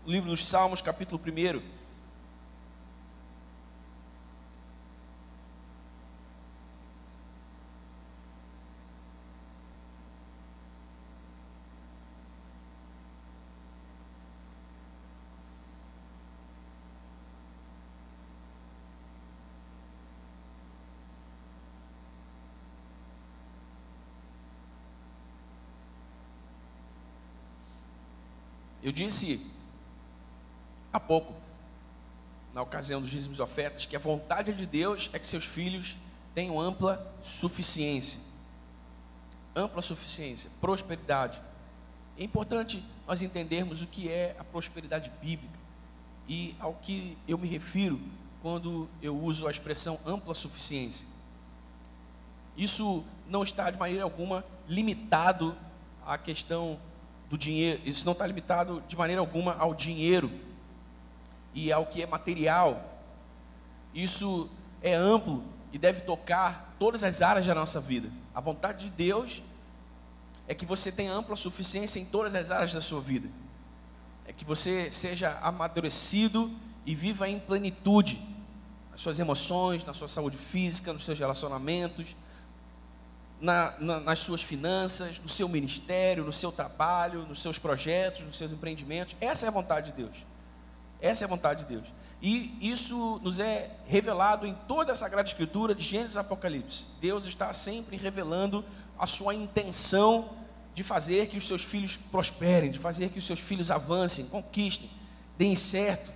no livro dos Salmos, capítulo 1. Eu disse há pouco, na ocasião dos dízimos e ofertas, que a vontade de Deus é que seus filhos tenham ampla suficiência. Ampla suficiência, prosperidade. É importante nós entendermos o que é a prosperidade bíblica e ao que eu me refiro quando eu uso a expressão ampla suficiência. Isso não está de maneira alguma limitado à questão do dinheiro, isso não está limitado de maneira alguma ao dinheiro e ao que é material. Isso é amplo e deve tocar todas as áreas da nossa vida. A vontade de Deus é que você tenha ampla suficiência em todas as áreas da sua vida. É que você seja amadurecido e viva em plenitude nas suas emoções, na sua saúde física, nos seus relacionamentos, nas suas finanças, no seu ministério, no seu trabalho, nos seus projetos, nos seus empreendimentos. Essa é a vontade de Deus. Essa é a vontade de Deus. E isso nos é revelado em toda a Sagrada Escritura, de Gênesis a Apocalipse. Deus está sempre revelando a sua intenção de fazer que os seus filhos prosperem, de fazer que os seus filhos avancem, conquistem, deem certo,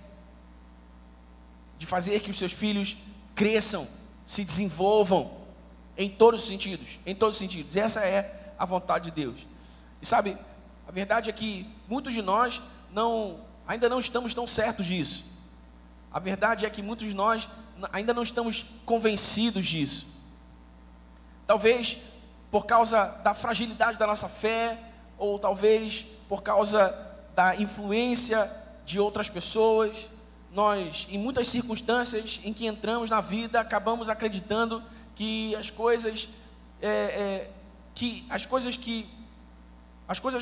de fazer que os seus filhos cresçam, se desenvolvam, em todos os sentidos, em todos os sentidos. Essa é a vontade de Deus. E sabe, a verdade é que muitos de nós ainda não estamos tão certos disso. A verdade é que muitos de nós ainda não estamos convencidos disso. Talvez por causa da fragilidade da nossa fé, ou talvez por causa da influência de outras pessoas. Nós, em muitas circunstâncias em que entramos na vida, acabamos acreditando que as coisas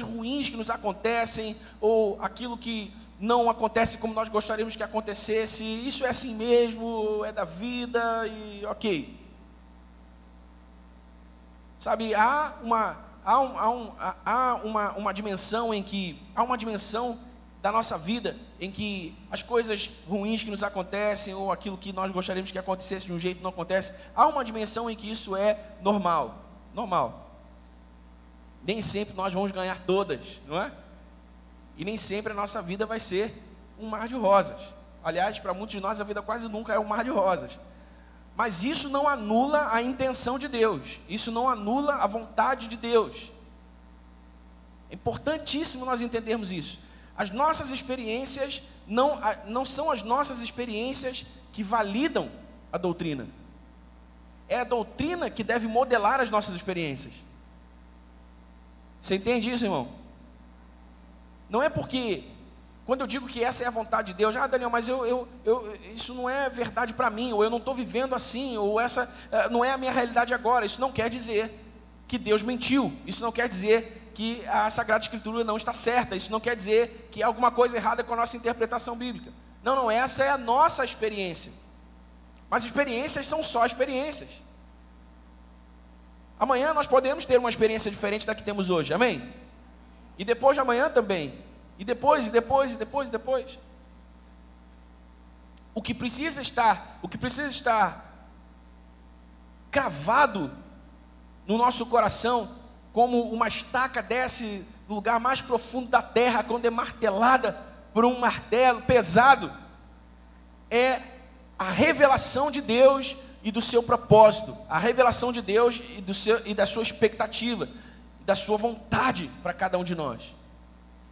ruins que nos acontecem, ou aquilo que não acontece como nós gostaríamos que acontecesse, isso é assim mesmo, é da vida e ok. Sabe, há uma dimensão em que, há uma dimensão da nossa vida em que as coisas ruins que nos acontecem, ou aquilo que nós gostaríamos que acontecesse de um jeito não acontece, há uma dimensão em que isso é normal. Nem sempre nós vamos ganhar todas, não é? E nem sempre a nossa vida vai ser um mar de rosas. Aliás, para muitos de nós a vida quase nunca é um mar de rosas. Mas isso não anula a intenção de Deus, isso não anula a vontade de Deus. É importantíssimo nós entendermos isso. As nossas experiências não são as nossas experiências que validam a doutrina. É a doutrina que deve modelar as nossas experiências. Você entende isso, irmão? Não é porque, quando eu digo que essa é a vontade de Deus, Daniel, mas isso não é verdade para mim, ou eu não estou vivendo assim, ou essa não é a minha realidade agora. Isso não quer dizer que Deus mentiu. Isso não quer dizer que a Sagrada Escritura não está certa. Isso não quer dizer que há alguma coisa errada com a nossa interpretação bíblica. Não, essa é a nossa experiência. Mas experiências são só experiências. Amanhã nós podemos ter uma experiência diferente da que temos hoje, amém? E depois de amanhã também. E depois. O que precisa estar cravado no nosso coração, como uma estaca desce do lugar mais profundo da terra, quando é martelada por um martelo pesado, é a revelação de Deus e do seu propósito, a revelação de Deus e da sua expectativa, da sua vontade para cada um de nós.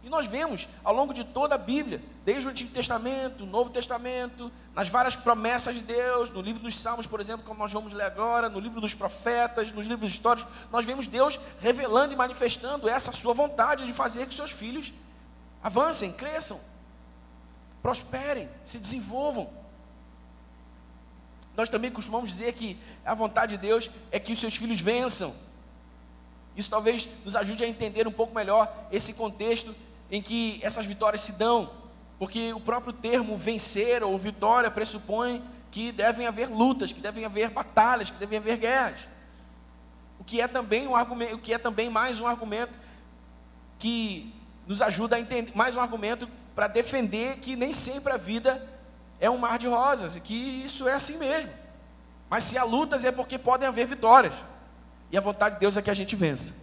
E nós vemos ao longo de toda a Bíblia, desde o Antigo Testamento, o Novo Testamento, nas várias promessas de Deus, no livro dos Salmos, por exemplo, como nós vamos ler agora, no livro dos profetas, nos livros históricos, nós vemos Deus revelando e manifestando essa sua vontade de fazer que seus filhos avancem, cresçam, prosperem, se desenvolvam. Nós também costumamos dizer que a vontade de Deus é que os seus filhos vençam. Isso talvez nos ajude a entender um pouco melhor esse contexto em que essas vitórias se dão. porque o próprio termo vencer ou vitória pressupõe que devem haver lutas, que devem haver batalhas, que devem haver guerras. O que é também mais um argumento que nos ajuda a entender, mais um argumento para defender que nem sempre a vida é um mar de rosas, e que isso é assim mesmo. Mas se há lutas é porque podem haver vitórias, e a vontade de Deus é que a gente vença.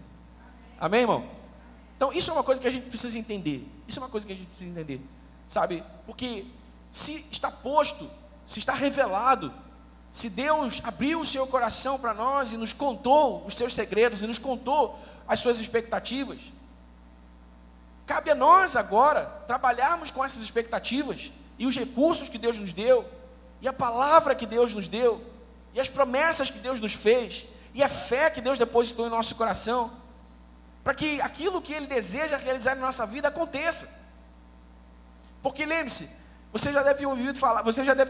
Amém, irmão? Então isso é uma coisa que a gente precisa entender, sabe? Porque se está posto, se está revelado, se Deus abriu o seu coração para nós e nos contou os seus segredos, e nos contou as suas expectativas, cabe a nós agora trabalharmos com essas expectativas, e os recursos que Deus nos deu, e a palavra que Deus nos deu, e as promessas que Deus nos fez, e a fé que Deus depositou em nosso coração, para que aquilo que Ele deseja realizar na nossa vida aconteça. Porque lembre-se, você já deve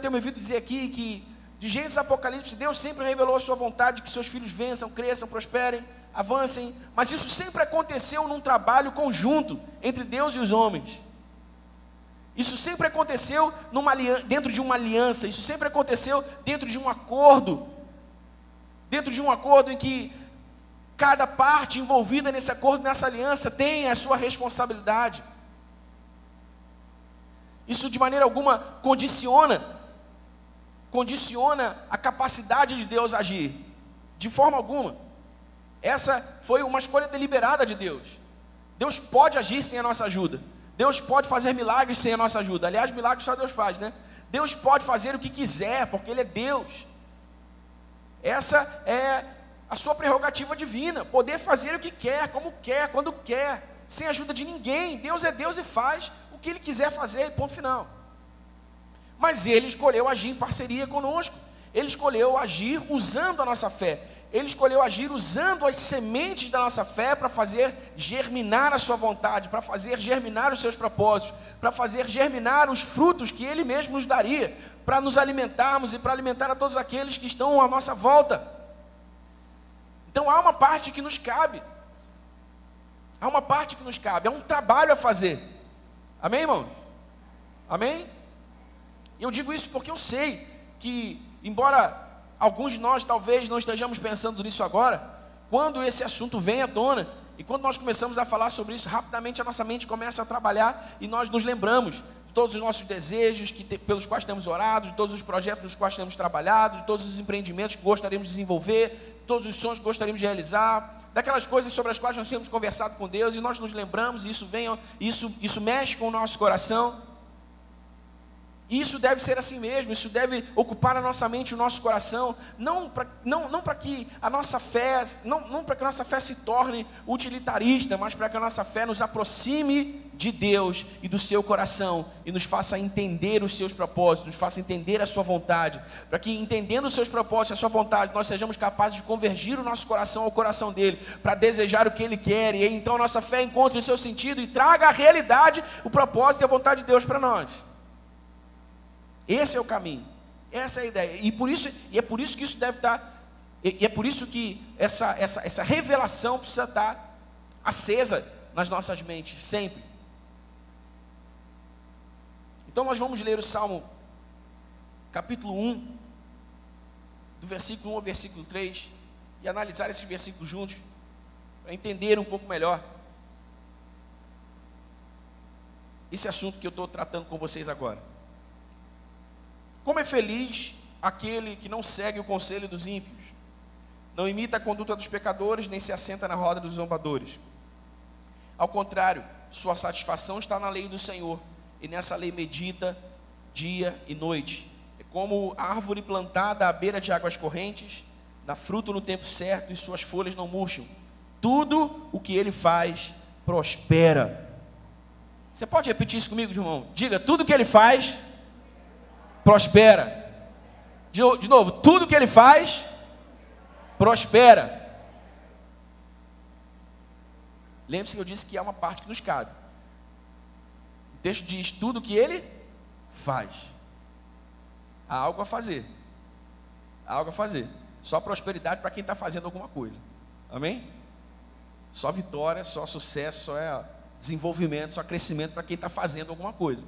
ter me ouvido dizer aqui que de Gênesis a Apocalipse, Deus sempre revelou a sua vontade, que seus filhos vençam, cresçam, prosperem, avancem, mas isso sempre aconteceu num trabalho conjunto entre Deus e os homens. Isso sempre aconteceu dentro de uma aliança, isso sempre aconteceu dentro de um acordo em que cada parte envolvida nesse acordo, nessa aliança, tem a sua responsabilidade. Isso de maneira alguma condiciona a capacidade de Deus agir, de forma alguma. Essa foi uma escolha deliberada de Deus. Deus pode agir sem a nossa ajuda. Deus pode fazer milagres sem a nossa ajuda. Aliás, milagres só Deus faz, né? Deus pode fazer o que quiser, porque Ele é Deus. Essa é a sua prerrogativa divina, poder fazer o que quer, como quer, quando quer, sem a ajuda de ninguém. Deus é Deus e faz o que Ele quiser fazer, ponto final. Mas Ele escolheu agir em parceria conosco. Ele escolheu agir usando a nossa fé. Ele escolheu agir usando as sementes da nossa fé para fazer germinar a sua vontade, para fazer germinar os seus propósitos, para fazer germinar os frutos que Ele mesmo nos daria, para nos alimentarmos e para alimentar a todos aqueles que estão à nossa volta. Então há uma parte que nos cabe. Há um trabalho a fazer. Amém, irmão? Amém? E eu digo isso porque eu sei que, embora alguns de nós talvez não estejamos pensando nisso agora, quando esse assunto vem à tona, e quando nós começamos a falar sobre isso, rapidamente a nossa mente começa a trabalhar, e nós nos lembramos de todos os nossos desejos pelos quais temos orado, de todos os projetos nos quais temos trabalhado, de todos os empreendimentos que gostaríamos de desenvolver, todos os sonhos que gostaríamos de realizar, daquelas coisas sobre as quais nós temos conversado com Deus, e nós nos lembramos, e isso mexe com o nosso coração. E isso deve ser assim mesmo, isso deve ocupar a nossa mente e o nosso coração, não para que a nossa fé, não para que a nossa fé se torne utilitarista, mas para que a nossa fé nos aproxime de Deus e do seu coração, e nos faça entender os seus propósitos, nos faça entender a sua vontade, para que, entendendo os seus propósitos e a sua vontade, nós sejamos capazes de convergir o nosso coração ao coração dele, para desejar o que ele quer, e aí então a nossa fé encontre o seu sentido e traga à realidade o propósito e a vontade de Deus para nós. Esse é o caminho, essa é a ideia, e é por isso que isso deve estar, e é por isso que essa revelação precisa estar acesa nas nossas mentes, sempre. Então nós vamos ler o Salmo, capítulo 1, do versículo 1 ao versículo 3, e analisar esses versículos juntos, para entender um pouco melhor esse assunto que eu estou tratando com vocês agora. Como é feliz aquele que não segue o conselho dos ímpios, não imita a conduta dos pecadores, nem se assenta na roda dos zombadores. Ao contrário, sua satisfação está na lei do Senhor, e nessa lei medita dia e noite. É como árvore plantada à beira de águas correntes, dá fruto no tempo certo e suas folhas não murcham. Tudo o que ele faz prospera. Você pode repetir isso comigo, irmão? Diga, tudo o que ele faz prospera. De novo, tudo que ele faz prospera. Lembre-se que eu disse que há uma parte que nos cabe. O texto diz tudo que ele faz. Há algo a fazer. Há algo a fazer. Só prosperidade para quem está fazendo alguma coisa. Amém? Só vitória, só sucesso, só desenvolvimento, só crescimento para quem está fazendo alguma coisa.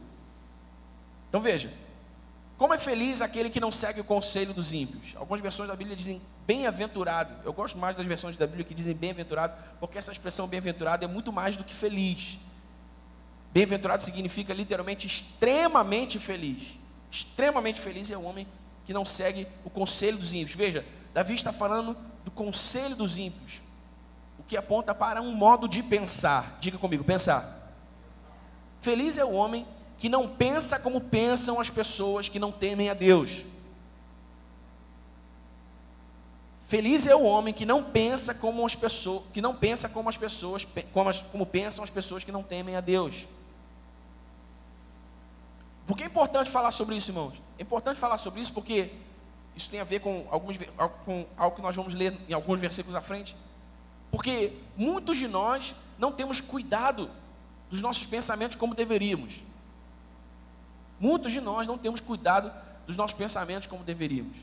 Então veja, como é feliz aquele que não segue o conselho dos ímpios. Algumas versões da Bíblia dizem bem-aventurado. Eu gosto mais das versões da Bíblia que dizem bem-aventurado, porque essa expressão bem-aventurado é muito mais do que feliz. Bem-aventurado significa literalmente extremamente feliz. Extremamente feliz é o homem que não segue o conselho dos ímpios. Veja, Davi está falando do conselho dos ímpios, o que aponta para um modo de pensar. Diga comigo, pensar. Feliz é o homem que não pensa como pensam as pessoas que não temem a Deus. Feliz é o homem que não pensa como as pessoas, como pensam as pessoas que não temem a Deus. Por que é importante falar sobre isso, irmãos? É importante falar sobre isso porque isso tem a ver com algo que nós vamos ler em alguns versículos à frente. Porque muitos de nós não temos cuidado dos nossos pensamentos como deveríamos. Muitos de nós não temos cuidado dos nossos pensamentos como deveríamos.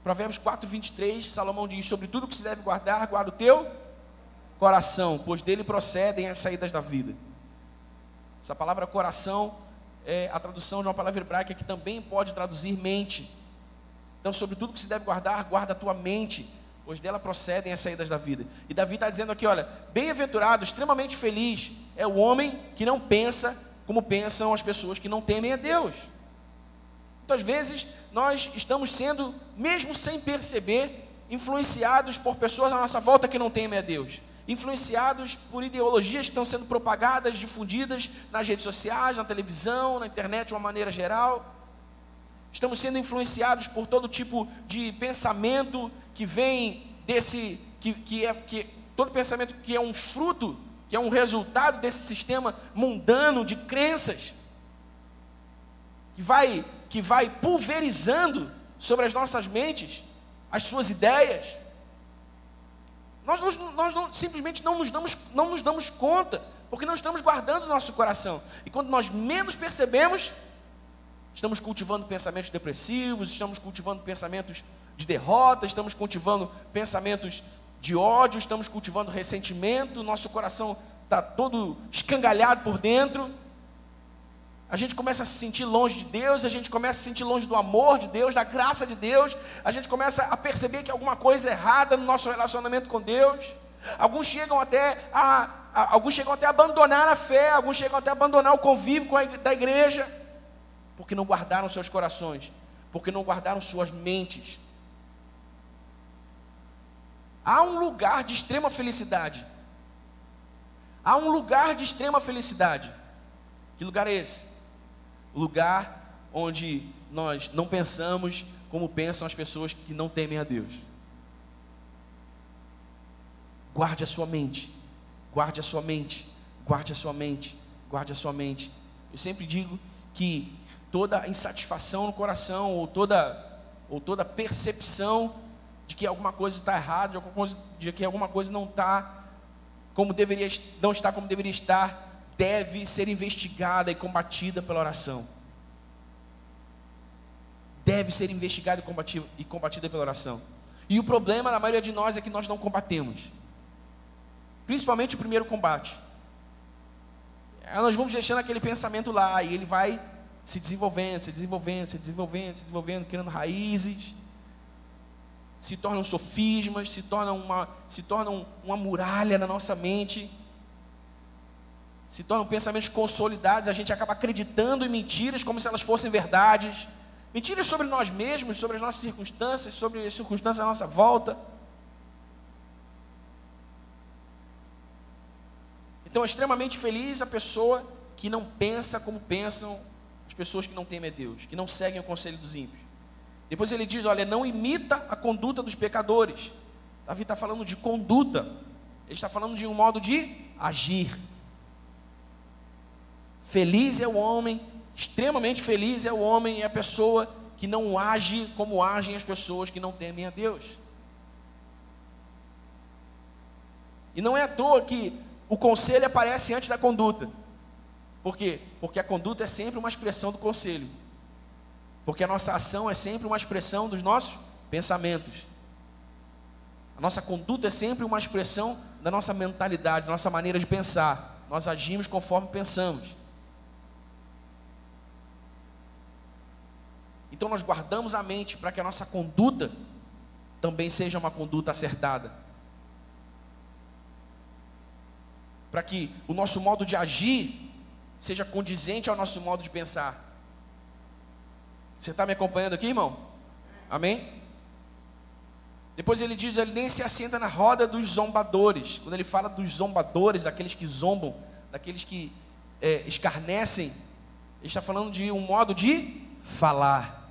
Provérbios 4:23, Salomão diz: sobre tudo que se deve guardar, guarda o teu coração, pois dele procedem as saídas da vida. Essa palavra coração é a tradução de uma palavra hebraica que também pode traduzir mente. Então, sobre tudo que se deve guardar, guarda a tua mente, pois dela procedem as saídas da vida. E Davi está dizendo aqui, olha, bem-aventurado, extremamente feliz é o homem que não pensa como pensam as pessoas que não temem a Deus. Muitas vezes nós estamos sendo, mesmo sem perceber, influenciados por pessoas à nossa volta que não temem a Deus, influenciados por ideologias que estão sendo propagadas, difundidas nas redes sociais, na televisão, na internet de uma maneira geral. Estamos sendo influenciados por todo tipo de pensamento que vem desse, todo pensamento que é um fruto, que é um resultado desse sistema mundano de crenças, que vai pulverizando sobre as nossas mentes as suas ideias. Nós simplesmente não nos damos conta, porque não estamos guardando o nosso coração. E quando nós menos percebemos, estamos cultivando pensamentos depressivos, estamos cultivando pensamentos de derrota, estamos cultivando pensamentos de ódio, estamos cultivando ressentimento, nosso coração está todo escangalhado por dentro. A gente começa a se sentir longe de Deus, a gente começa a se sentir longe do amor de Deus, da graça de Deus, a gente começa a perceber que alguma coisa é errada no nosso relacionamento com Deus. Alguns chegam até a abandonar a fé, alguns chegam até a abandonar o convívio da igreja, porque não guardaram seus corações, porque não guardaram suas mentes. Há um lugar de extrema felicidade. Há um lugar de extrema felicidade. Que lugar é esse? O lugar onde nós não pensamos como pensam as pessoas que não temem a Deus. Guarde a sua mente. Guarde a sua mente. Guarde a sua mente. Guarde a sua mente. Eu sempre digo que toda insatisfação no coração, ou toda percepção de que alguma coisa está errada, de que alguma coisa não está como deveria estar, deve ser investigada e combatida pela oração. Deve ser investigada e combatida pela oração. E o problema na maioria de nós é que nós não combatemos. Principalmente o primeiro combate. Nós vamos deixando aquele pensamento lá, e ele vai se desenvolvendo, criando raízes, se tornam sofismas, se tornam uma muralha na nossa mente, se tornam pensamentos consolidados, a gente acaba acreditando em mentiras como se elas fossem verdades, mentiras sobre nós mesmos, sobre as nossas circunstâncias, sobre as circunstâncias à nossa volta. Então é extremamente feliz a pessoa que não pensa como pensam as pessoas que não temem a Deus, que não seguem o conselho dos ímpios. Depois ele diz, olha, não imita a conduta dos pecadores. Davi está falando de conduta, ele está falando de um modo de agir. Feliz é o homem, extremamente feliz é o homem e a pessoa que não age como agem as pessoas que não temem a Deus. E não é à toa que o conselho aparece antes da conduta. Por quê? Porque a conduta é sempre uma expressão do conselho. Porque a nossa ação é sempre uma expressão dos nossos pensamentos. A nossa conduta é sempre uma expressão da nossa mentalidade, da nossa maneira de pensar. Nós agimos conforme pensamos. Então nós guardamos a mente para que a nossa conduta também seja uma conduta acertada. Para que o nosso modo de agir seja condizente ao nosso modo de pensar. Você está me acompanhando aqui, irmão? Amém? Depois ele diz, ele nem se assenta na roda dos zombadores. Quando ele fala dos zombadores, daqueles que zombam, daqueles que escarnecem, ele está falando de um modo de falar.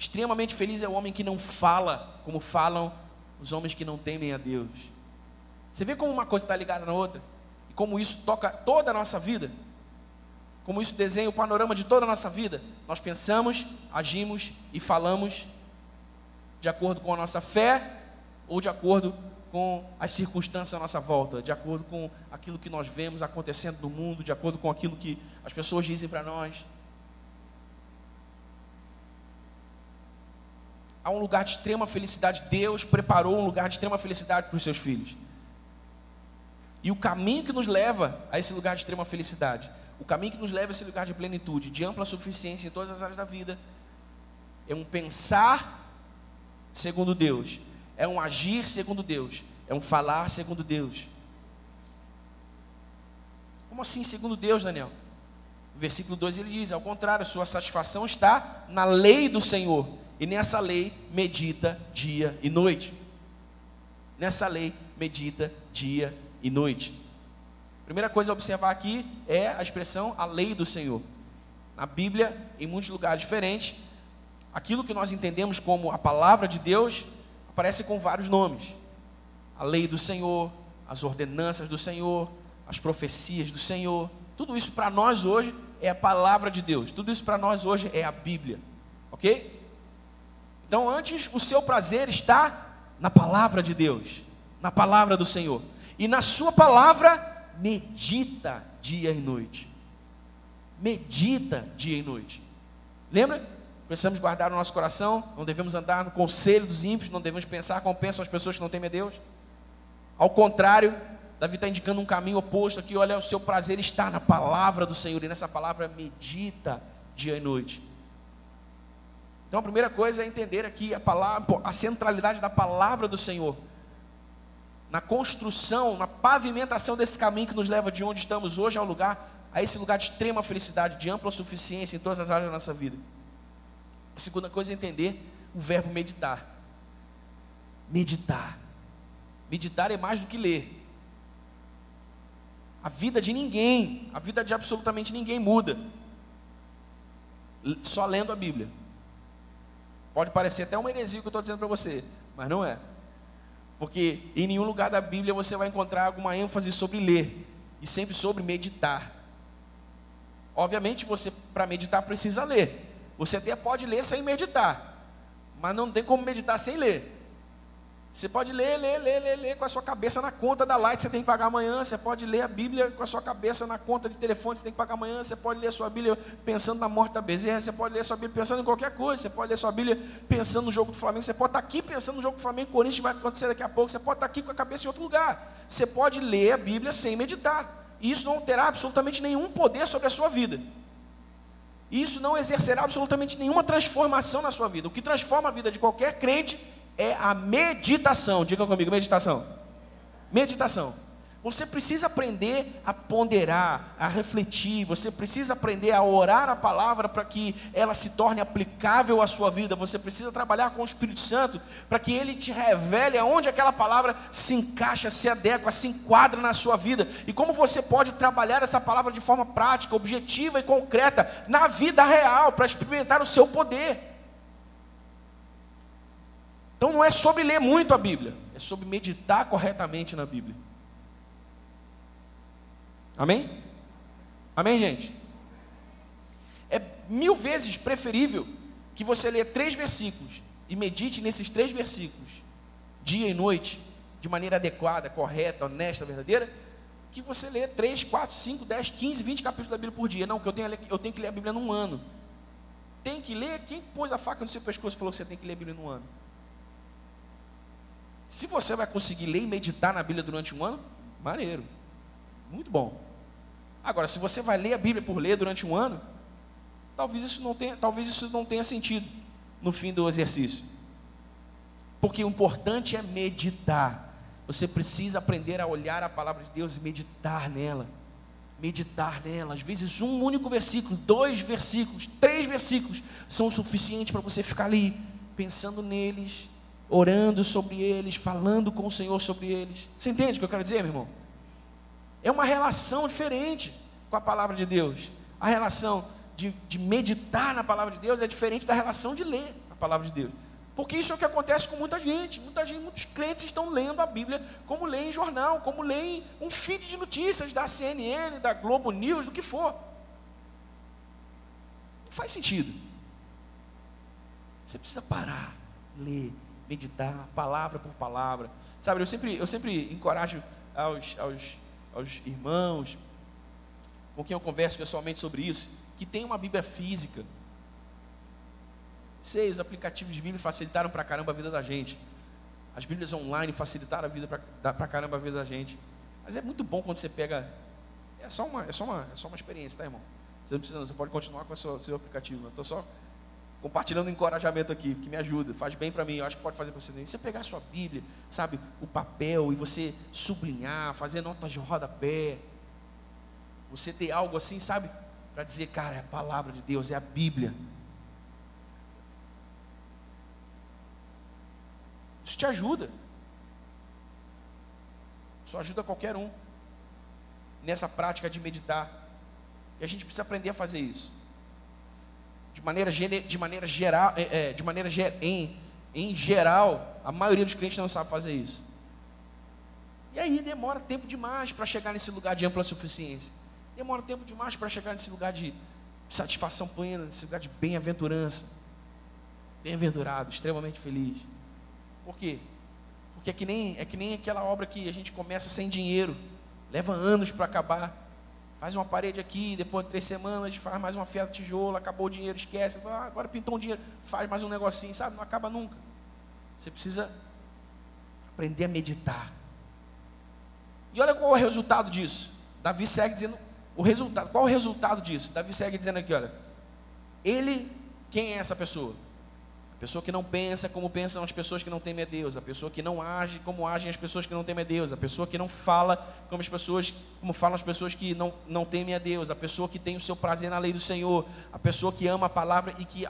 Extremamente feliz é o homem que não fala como falam os homens que não temem a Deus. Você vê como uma coisa está ligada na outra? E como isso toca toda a nossa vida? Como isso desenha o panorama de toda a nossa vida? Nós pensamos, agimos e falamos de acordo com a nossa fé ou de acordo com as circunstâncias à nossa volta, de acordo com aquilo que nós vemos acontecendo no mundo, de acordo com aquilo que as pessoas dizem para nós. Há um lugar de extrema felicidade. Deus preparou um lugar de extrema felicidade para os seus filhos. E o caminho que nos leva a esse lugar de extrema felicidade, o caminho que nos leva a esse lugar de plenitude, de ampla suficiência em todas as áreas da vida, é um pensar segundo Deus, é um agir segundo Deus, é um falar segundo Deus. Como assim segundo Deus, Daniel? No versículo 2 ele diz, ao contrário, sua satisfação está na lei do Senhor, e nessa lei medita dia e noite. Nessa lei medita dia e noite. Primeira coisa a observar aqui é a expressão a lei do Senhor. Na Bíblia, em muitos lugares diferentes, aquilo que nós entendemos como a palavra de Deus aparece com vários nomes. A lei do Senhor, as ordenanças do Senhor, as profecias do Senhor. Tudo isso para nós hoje é a palavra de Deus. Tudo isso para nós hoje é a Bíblia. Ok? Então antes o seu prazer está na palavra de Deus, na palavra do Senhor. E na sua palavra medita dia e noite. Medita dia e noite. Lembra? Precisamos guardar o nosso coração, não devemos andar no conselho dos ímpios, não devemos pensar como pensam as pessoas que não temem a Deus. Ao contrário, Davi está indicando um caminho oposto aqui, olha, o seu prazer está na palavra do Senhor, e nessa palavra medita dia e noite. Então a primeira coisa é entender aqui a centralidade da palavra do Senhor, na construção, na pavimentação desse caminho que nos leva de onde estamos hoje a esse lugar de extrema felicidade, de ampla suficiência em todas as áreas da nossa vida. A segunda coisa é entender o verbo meditar. Meditar. Meditar é mais do que ler. A vida de ninguém, a vida de absolutamente ninguém muda só lendo a Bíblia. Pode parecer até uma heresia o que eu estou dizendo para você, mas não é. Porque em nenhum lugar da Bíblia você vai encontrar alguma ênfase sobre ler, e sempre sobre meditar. Obviamente você, para meditar, precisa ler. Você até pode ler sem meditar, mas não tem como meditar sem ler. Você pode ler com a sua cabeça na conta da Light, você tem que pagar amanhã. Você pode ler a Bíblia com a sua cabeça na conta de telefone, você tem que pagar amanhã. Você pode ler a sua Bíblia pensando na morte da Bezerra, você pode ler a sua Bíblia pensando em qualquer coisa. Você pode ler a sua Bíblia pensando no jogo do Flamengo, você pode estar aqui pensando no jogo do Flamengo e Corinthians, que vai acontecer daqui a pouco. Você pode estar aqui com a cabeça em outro lugar. Você pode ler a Bíblia sem meditar, e isso não terá absolutamente nenhum poder sobre a sua vida. Isso não exercerá absolutamente nenhuma transformação na sua vida. O que transforma a vida de qualquer crente é a meditação. Diga comigo, meditação. Meditação. Você precisa aprender a ponderar, a refletir. Você precisa aprender a orar a palavra para que ela se torne aplicável à sua vida. Você precisa trabalhar com o Espírito Santo para que ele te revele aonde aquela palavra se encaixa, se adequa, se enquadra na sua vida. E como você pode trabalhar essa palavra de forma prática, objetiva e concreta na vida real para experimentar o seu poder. Então não é sobre ler muito a Bíblia, é sobre meditar corretamente na Bíblia. Amém? Amém, gente? É 1000 vezes preferível que você leia 3 versículos e medite nesses 3 versículos, dia e noite, de maneira adequada, correta, honesta, verdadeira, que você lê 3, 4, 5, 10, 15, 20 capítulos da Bíblia por dia. Não, que eu tenho que ler a Bíblia num ano. Tem que ler? Quem pôs a faca no seu pescoço e falou que você tem que ler a Bíblia num ano? Se você vai conseguir ler e meditar na Bíblia durante um ano, maneiro, muito bom. Agora, se você vai ler a Bíblia por ler durante um ano, talvez isso não tenha sentido no fim do exercício. Porque o importante é meditar. Você precisa aprender a olhar a palavra de Deus e meditar nela. Meditar nela. Às vezes um único versículo, 2 versículos, 3 versículos são o suficiente para você ficar ali, pensando neles, orando sobre eles, falando com o Senhor sobre eles. Você entende o que eu quero dizer, meu irmão? É uma relação diferente com a palavra de Deus. A relação de meditar na palavra de Deus é diferente da relação de ler a palavra de Deus. Porque isso é o que acontece com muita gente. Muitos crentes estão lendo a Bíblia como leem jornal, como leem um feed de notícias da CNN, da Globo News, do que for. Não faz sentido. Você precisa parar, ler, meditar, palavra por palavra. Sabe, eu sempre encorajo aos irmãos com quem eu converso pessoalmente sobre isso, que tem uma Bíblia física. Sei, os aplicativos de Bíblia facilitaram pra caramba a vida da gente. As Bíblias online facilitaram a vida pra caramba a vida da gente. Mas é muito bom quando você pega. É só uma experiência, tá, irmão? Você pode continuar com o seu aplicativo. Eu estou só compartilhando um encorajamento aqui, que me ajuda, faz bem para mim, eu acho que pode fazer para você também. Você pegar a sua Bíblia, sabe, o papel, e você sublinhar, fazer notas de rodapé. Você ter algo assim, sabe, para dizer, cara, é a palavra de Deus, é a Bíblia. Isso te ajuda. Isso ajuda qualquer um nessa prática de meditar. E a gente precisa aprender a fazer isso. Em geral, a maioria dos crentes não sabe fazer isso. E aí demora tempo demais para chegar nesse lugar de ampla suficiência. Demora tempo demais para chegar nesse lugar de satisfação plena, nesse lugar de bem-aventurança. Bem-aventurado, extremamente feliz. Por quê? Porque é que nem aquela obra que a gente começa sem dinheiro, leva anos para acabar. Faz uma parede aqui, depois de 3 semanas, faz mais uma fia de tijolo, acabou o dinheiro, esquece. Agora pintou um dinheiro, faz mais um negocinho, sabe? Não acaba nunca. Você precisa aprender a meditar. E olha qual é o resultado disso. Davi segue dizendo o resultado. Qual é o resultado disso? Davi segue dizendo aqui, olha. Quem é essa pessoa? A pessoa que não pensa como pensam as pessoas que não temem a Deus, a pessoa que não age como agem as pessoas que não temem a Deus, a pessoa que não fala como falam as pessoas que não temem a Deus, a pessoa que tem o seu prazer na lei do Senhor, a pessoa que ama a palavra e que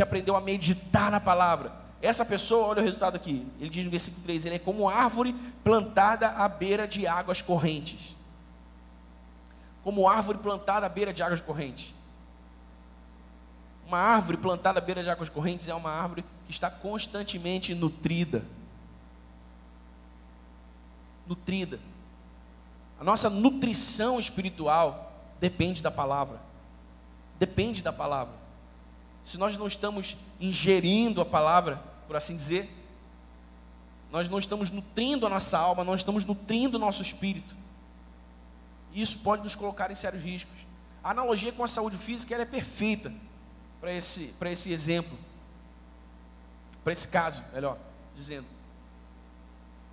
aprendeu a meditar na palavra. Essa pessoa, olha o resultado aqui, ele diz no versículo 3, ele é como árvore plantada à beira de águas correntes. Como árvore plantada à beira de águas correntes. Uma árvore plantada à beira de águas correntes é uma árvore que está constantemente nutrida. Nutrida. A nossa nutrição espiritual depende da palavra. Depende da palavra. Se nós não estamos ingerindo a palavra, por assim dizer, nós não estamos nutrindo a nossa alma, não estamos nutrindo o nosso espírito. Isso pode nos colocar em sérios riscos. A analogia com a saúde física ela é perfeita para esse exemplo, para esse caso, melhor dizendo,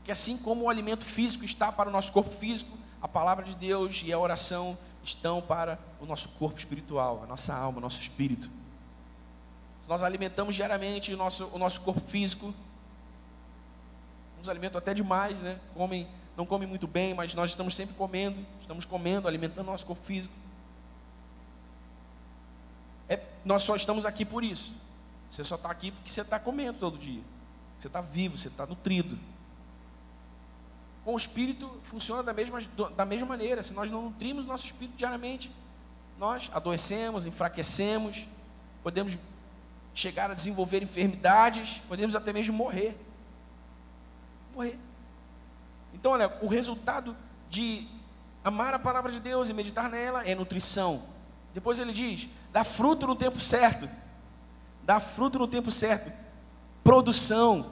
que assim como o alimento físico está para o nosso corpo físico, a palavra de Deus e a oração estão para o nosso corpo espiritual, a nossa alma, o nosso espírito. Se nós alimentamos diariamente o nosso corpo físico, uns alimentam até demais, né? Não comem muito bem, mas nós estamos sempre comendo, alimentando o nosso corpo físico. Nós só estamos aqui por isso. Você só está aqui porque você está comendo todo dia. Você está vivo, você está nutrido. Com o espírito funciona da mesma maneira. Se nós não nutrimos o nosso espírito diariamente, nós adoecemos, enfraquecemos, podemos chegar a desenvolver enfermidades, podemos até mesmo morrer. Então, olha, o resultado de amar a palavra de Deus e meditar nela é nutrição. Depois ele diz, dá fruto no tempo certo. Dá fruto no tempo certo. Produção.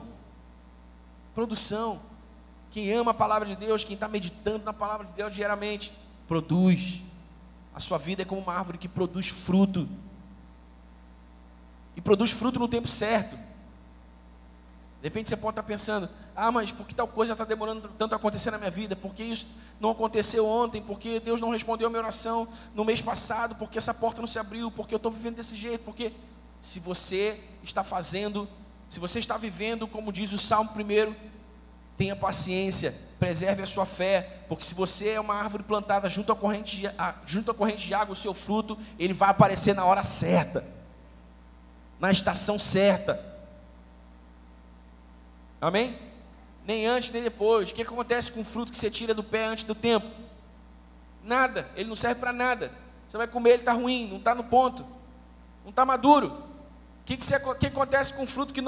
Quem ama a palavra de Deus, quem está meditando na palavra de Deus diariamente, produz. A sua vida é como uma árvore que produz fruto. E produz fruto no tempo certo. De repente você pode estar pensando, mas por que tal coisa está demorando tanto a acontecer na minha vida? Por que isso não aconteceu ontem? Por que Deus não respondeu a minha oração no mês passado? Por que essa porta não se abriu? Por que eu estou vivendo desse jeito? Porque se você está vivendo, como diz o Salmo 1, tenha paciência, preserve a sua fé, porque se você é uma árvore plantada junto à corrente de água, o seu fruto, ele vai aparecer na hora certa, na estação certa. Amém? Nem antes, nem depois. O que acontece com o fruto que você tira do pé antes do tempo? Nada, ele não serve para nada. Você vai comer, ele está ruim, não está no ponto, não está maduro. O que acontece com o fruto que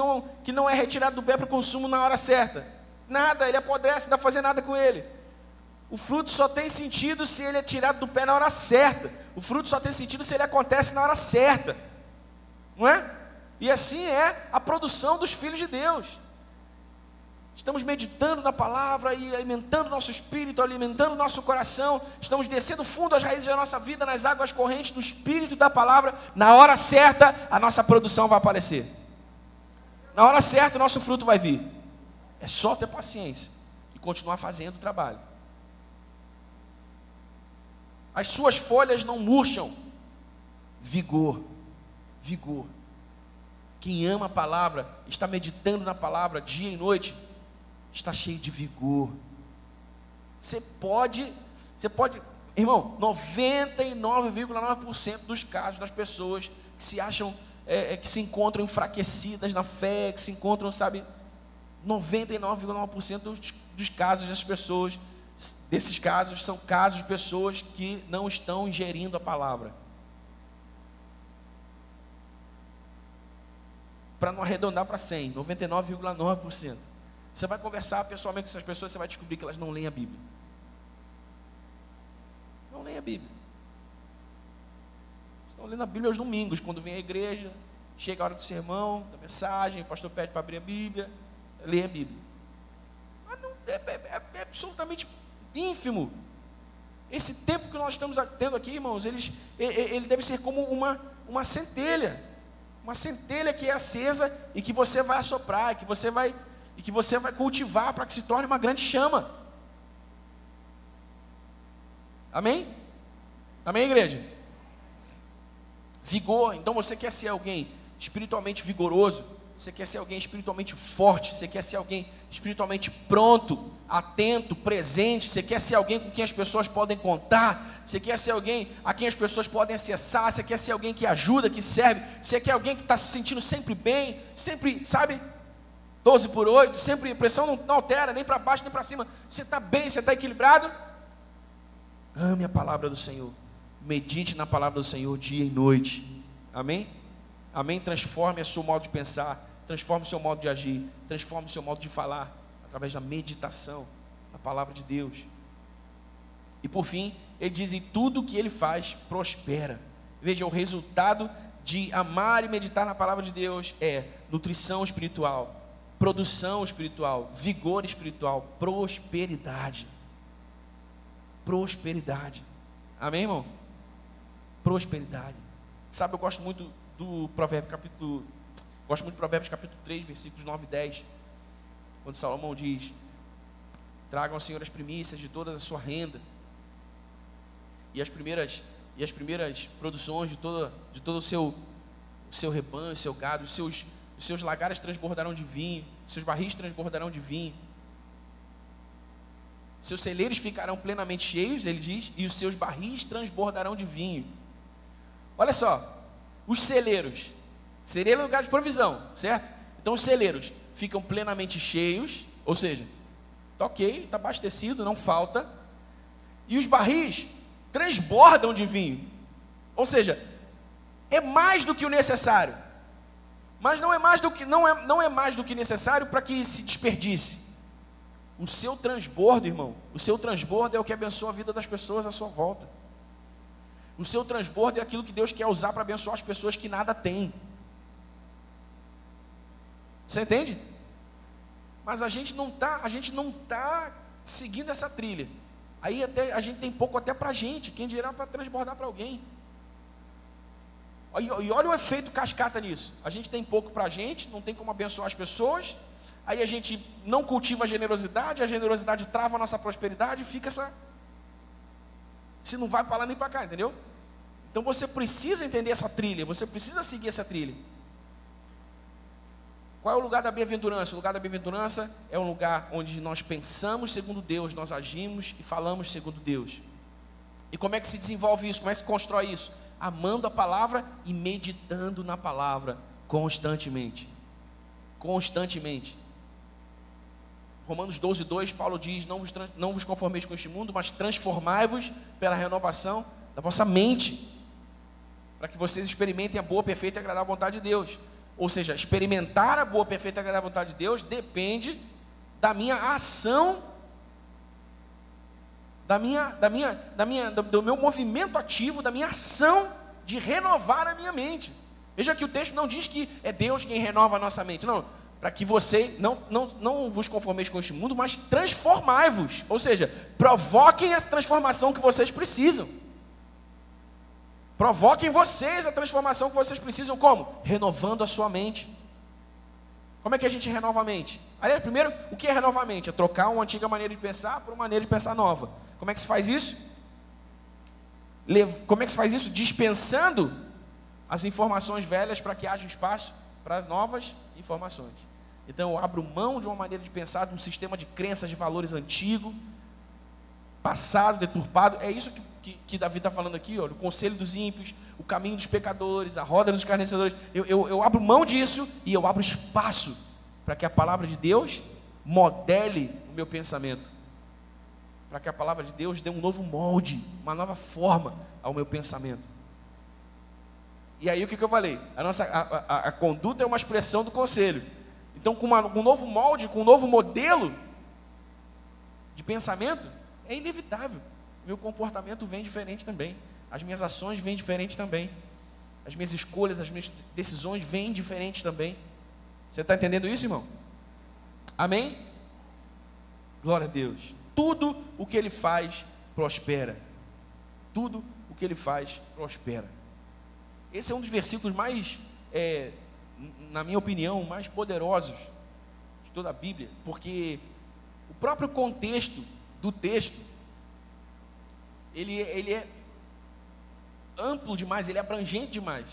não é retirado do pé para o consumo na hora certa? Nada, ele apodrece, não dá para fazer nada com ele. O fruto só tem sentido se ele é tirado do pé na hora certa. O fruto só tem sentido se ele acontece na hora certa, não é? E assim é a produção dos filhos de Deus. Estamos meditando na palavra e alimentando nosso espírito, alimentando nosso coração. Estamos descendo fundo as raízes da nossa vida nas águas correntes do espírito e da palavra. Na hora certa, a nossa produção vai aparecer. Na hora certa, o nosso fruto vai vir. É só ter paciência e continuar fazendo o trabalho. As suas folhas não murcham. Vigor. Vigor. Quem ama a palavra, está meditando na palavra dia e noite, está cheio de vigor. Você pode, irmão, 99,9% dos casos das pessoas que se acham, que se encontram enfraquecidas na fé, que se encontram, 99,9% dos casos das pessoas, desses casos, são casos de pessoas que não estão ingerindo a palavra. Para não arredondar para 100, 99,9%. Você vai conversar pessoalmente com essas pessoas, você vai descobrir que elas não leem a Bíblia. Não leem a Bíblia. Estão lendo a Bíblia aos domingos, quando vem à igreja, chega a hora do sermão, da mensagem, o pastor pede para abrir a Bíblia, lê a Bíblia. Mas não, é absolutamente ínfimo. Esse tempo que nós estamos tendo aqui, irmãos, ele deve ser como uma centelha. Uma centelha que é acesa e que você vai assoprar, que você vai cultivar para que se torne uma grande chama. Amém? Amém, igreja? Vigor. Então você quer ser alguém espiritualmente vigoroso, você quer ser alguém espiritualmente forte, você quer ser alguém espiritualmente pronto, atento, presente, você quer ser alguém com quem as pessoas podem contar, você quer ser alguém a quem as pessoas podem acessar, você quer ser alguém que ajuda, que serve, você quer alguém que está se sentindo sempre bem, sempre, 12/8, sempre a pressão não altera, nem para baixo, nem para cima, você está bem, você está equilibrado? Ame a palavra do Senhor, medite na palavra do Senhor dia e noite, amém? Amém? Transforme o seu modo de pensar, transforme o seu modo de agir, transforme o seu modo de falar, através da meditação na palavra de Deus. E por fim, ele diz, em tudo que ele faz, prospera. Veja, o resultado de amar e meditar na palavra de Deus é nutrição espiritual, produção espiritual, vigor espiritual, prosperidade. Prosperidade. Amém, irmão? Prosperidade. Sabe, eu gosto muito do Provérbios capítulo 3, versículos 9 e 10, quando Salomão diz, tragam ao Senhor as primícias de toda a sua renda, e as primeiras produções de todo o seu rebanho, o seu gado, os seus lagares transbordarão de vinho, os seus barris transbordarão de vinho, seus celeiros ficarão plenamente cheios, ele diz, e os seus barris transbordarão de vinho. Olha só, os celeiros, celeiro é lugar de provisão, certo? Então os celeiros ficam plenamente cheios, ou seja, está ok, está abastecido, não falta, e os barris transbordam de vinho, ou seja, é mais do que o necessário, mas não é mais do que necessário para que se desperdice. O seu transbordo, irmão, o seu transbordo é o que abençoa a vida das pessoas à sua volta. O seu transbordo é aquilo que Deus quer usar para abençoar as pessoas que nada têm. Você entende? Mas a gente não está seguindo essa trilha. Aí até a gente tem pouco até para a gente, quem dirá para transbordar para alguém. E olha o efeito cascata nisso. A gente tem pouco para a gente, não tem como abençoar as pessoas. aí a gente não cultiva a generosidade trava a nossa prosperidade e fica essa... Se não vai para lá nem para cá, entendeu? Então você precisa entender essa trilha, você precisa seguir essa trilha. Qual é o lugar da bem-aventurança? O lugar da bem-aventurança é um lugar onde nós pensamos segundo Deus, nós agimos e falamos segundo Deus. E como é que se desenvolve isso? Como é que se constrói isso? Amando a palavra e meditando na palavra constantemente. Constantemente. Romanos 12:2, Paulo diz: não vos conformeis com este mundo, mas transformai-vos pela renovação da vossa mente, para que vocês experimentem a boa, perfeita e agradável vontade de Deus. Ou seja, experimentar a boa, perfeita e agradável vontade de Deus depende da minha ação, do meu movimento ativo, da minha ação de renovar a minha mente. Veja que o texto não diz que é Deus quem renova a nossa mente, não. Para que você não vos conformeis com este mundo, mas transformai-vos. Ou seja, provoquem essa transformação que vocês precisam. Provoquem vocês a transformação que vocês precisam, como? Renovando a sua mente. Como é que a gente renova a mente? Aliás, primeiro, o que é renovar a mente? É trocar uma antiga maneira de pensar por uma maneira de pensar nova. Como é que se faz isso? Como é que se faz isso? Dispensando as informações velhas para que haja espaço para novas informações. Então eu abro mão de uma maneira de pensar, de um sistema de crenças, de valores antigo, passado, deturpado. É isso que Davi está falando aqui, ó, o conselho dos ímpios, o caminho dos pecadores, a roda dos escarnecedores. Eu abro mão disso e eu abro espaço para que a palavra de Deus modele o meu pensamento, para que a palavra de Deus dê um novo molde, uma nova forma ao meu pensamento. E aí o que eu falei? A conduta é uma expressão do conselho. Então, com um novo molde, com um novo modelo de pensamento, é inevitável. Meu comportamento vem diferente também. As minhas ações vêm diferentes também. As minhas escolhas, as minhas decisões vêm diferentes também. Você está entendendo isso, irmão? Amém? Glória a Deus. Tudo o que Ele faz, prospera. Tudo o que Ele faz, prospera. Esse é um dos versículos mais, na minha opinião, mais poderosos de toda a Bíblia, porque o próprio contexto do texto, ele é amplo demais, ele é abrangente demais.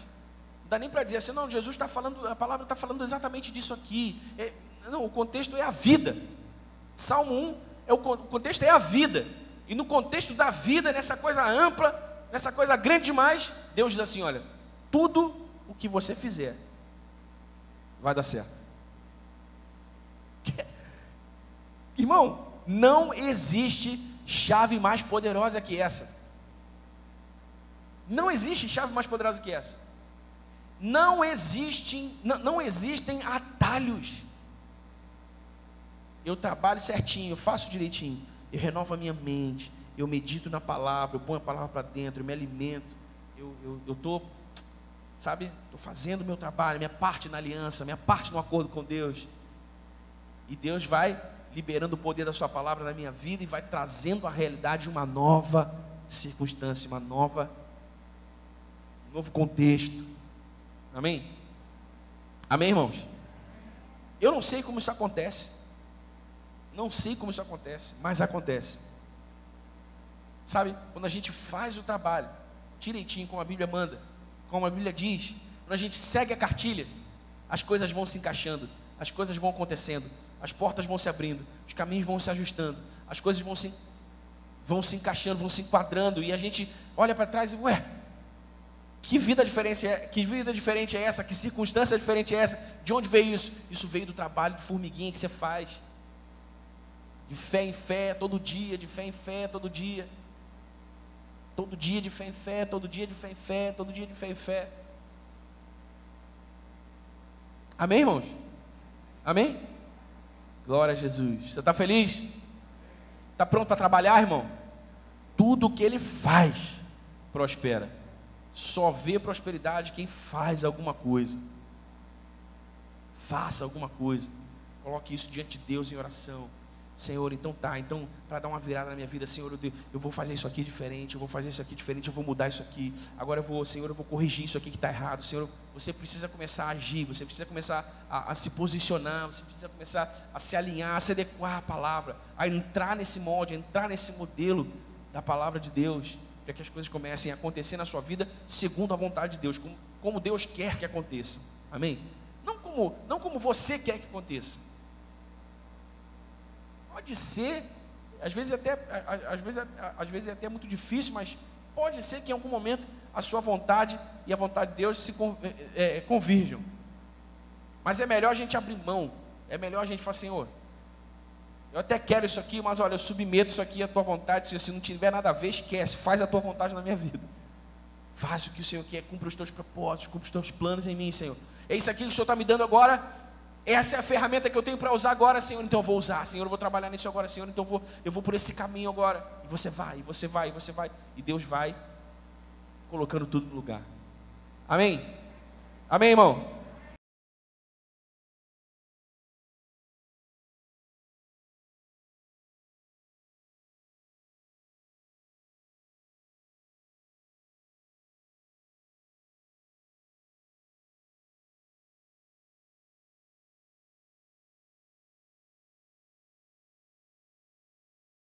Não dá nem para dizer assim, não, Jesus está falando, a palavra está falando exatamente disso aqui. Não, o contexto é a vida. Salmo 1, o contexto é a vida. E no contexto da vida, nessa coisa ampla, nessa coisa grande demais, Deus diz assim, olha, tudo o que você fizer vai dar certo. Irmão, não existe chave mais poderosa que essa. Não existe chave mais poderosa que essa. Não existem atalhos. Eu trabalho certinho, eu faço direitinho, eu renovo a minha mente, eu medito na palavra, eu ponho a palavra para dentro, eu me alimento, eu estou, sabe, estou fazendo o meu trabalho, minha parte na aliança, minha parte no acordo com Deus. E Deus vai liberando o poder da sua palavra na minha vida e vai trazendo a realidade de uma nova circunstância, um novo contexto. Amém? Amém, irmãos? Eu não sei como isso acontece. Não sei como isso acontece, mas acontece. Sabe, quando a gente faz o trabalho direitinho, como a Bíblia manda, como a Bíblia diz, quando a gente segue a cartilha, as coisas vão se encaixando, as coisas vão acontecendo, as portas vão se abrindo, os caminhos vão se ajustando, as coisas vão se encaixando, vão se enquadrando, e a gente olha para trás e, ué, que vida diferente é essa? Que circunstância diferente é essa? De onde veio isso? Isso veio do trabalho de formiguinha que você faz, de fé em fé, todo dia, de fé em fé, todo dia. Todo dia de fé em fé, todo dia de fé em fé, todo dia de fé em fé. Amém, irmãos? Amém? Glória a Jesus. Você está feliz? Está pronto para trabalhar, irmão? Tudo o que Ele faz, prospera. Só vê prosperidade quem faz alguma coisa. Faça alguma coisa. Coloque isso diante de Deus em oração. Senhor, então tá, então para dar uma virada na minha vida, Senhor, eu vou fazer isso aqui diferente, eu vou fazer isso aqui diferente, eu vou mudar isso aqui, agora Senhor, eu vou corrigir isso aqui que está errado. Senhor, você precisa começar a agir, você precisa começar a se posicionar, você precisa começar a se alinhar, a se adequar à palavra, a entrar nesse molde, a entrar nesse modelo da palavra de Deus, para que as coisas comecem a acontecer na sua vida segundo a vontade de Deus, como Deus quer que aconteça, amém? Não como você quer que aconteça. Pode ser, às vezes é até muito difícil, mas pode ser que em algum momento a sua vontade e a vontade de Deus se convirjam. Mas é melhor a gente abrir mão, é melhor a gente falar, Senhor, eu até quero isso aqui, mas olha, eu submeto isso aqui à tua vontade. Se não tiver nada a ver, esquece, faz a tua vontade na minha vida. Faz o que o Senhor quer, cumpra os teus propósitos, cumpra os teus planos em mim, Senhor. É isso aqui que o Senhor está me dando agora. Essa é a ferramenta que eu tenho para usar agora, Senhor, então eu vou usar. Senhor, eu vou trabalhar nisso agora, Senhor, então eu vou por esse caminho agora. E você vai, e você vai, e você vai. E Deus vai colocando tudo no lugar. Amém? Amém, irmão?